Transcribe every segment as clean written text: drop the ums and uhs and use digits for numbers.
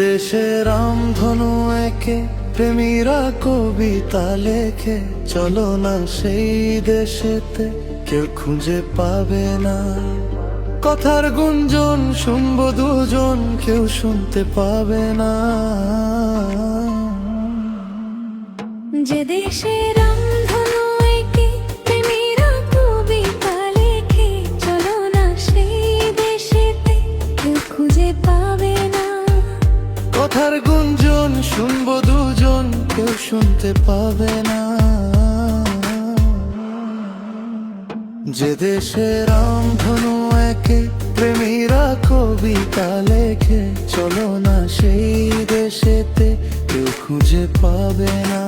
দেশে রামধনু একে প্রেমীরা কবিতা লেখে, চলো না সেই দেশেতে কেউ খুঁজে পাবে না। কথার গুঞ্জন শুনবো দুজন, কেউ শুনতে পাবে না। যে দেশে রামধনু একে প্রেমীরা কবিতা লেখে, চলো না সেই দেশেতে কেউ খুঁজে পাবে না। কথার গুঞ্জন শুনবো দুজন, কেউ শুনতে পাবে না। যে দেশে রামধনু একে প্রেমীরা কবিতা লেখে, চলো না সেই দেশেতে কেউ খুঁজে পাবে না।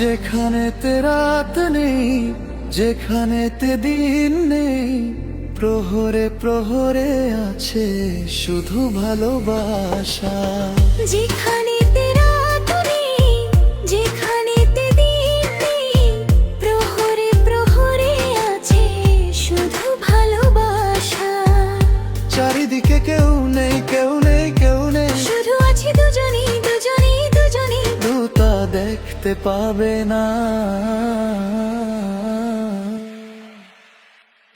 যেখানেতে রাত নেই, যেখানেতে দিন নেই, প্রহরে প্রহরে আছে শুধু ভালোবাসা। যেখানেতে রাত নেই, যেখানেতে দিন নেই, প্রহরে প্রহরে আছে শুধু ভালোবাসা। চারিদিকে কেউ নেই, কেউ নেই, কেউ নেই, শুধু আছি দুজনই, দুজনই, দুজনই। দুটা দেখতে পাবে না।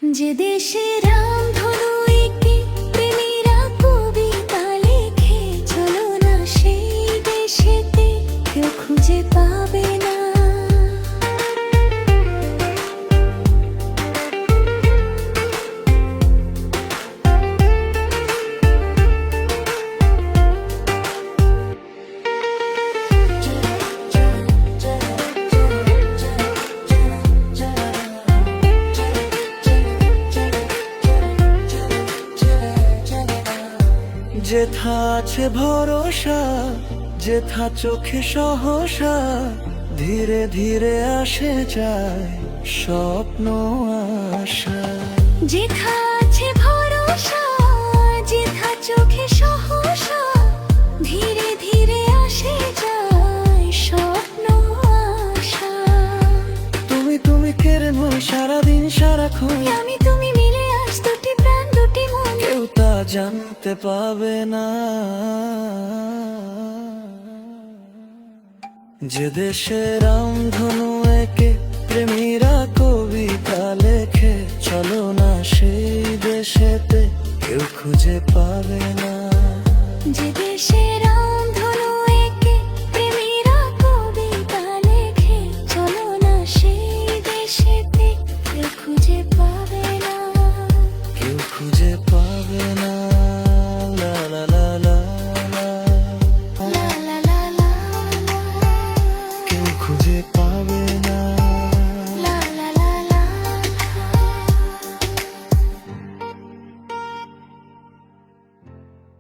যে দেশে রামধনু একে প্রেমীরা কবিতা লেখে, চলো না সেই দেশেতে কেউ খুঁজে পাবে না। যেথা আছে ভরসা, যেথা চোখে সহসা, ধীরে ধীরে আসে যায় স্বপ্ন আশা। যেথা আছে ভরসা, যেথা চোখে সহসা, ধীরে ধীরে আসে যায় স্বপ্ন আশা। তুমি তুমি কেড়ে নই সারাদিন সারাক্ষণ, আমি তুমি মিলে আজ দুটি প্রাণ দুটি মন, কেউ তা জানতে পাবে না। যে দেশে রামধনু একে প্রেমীরা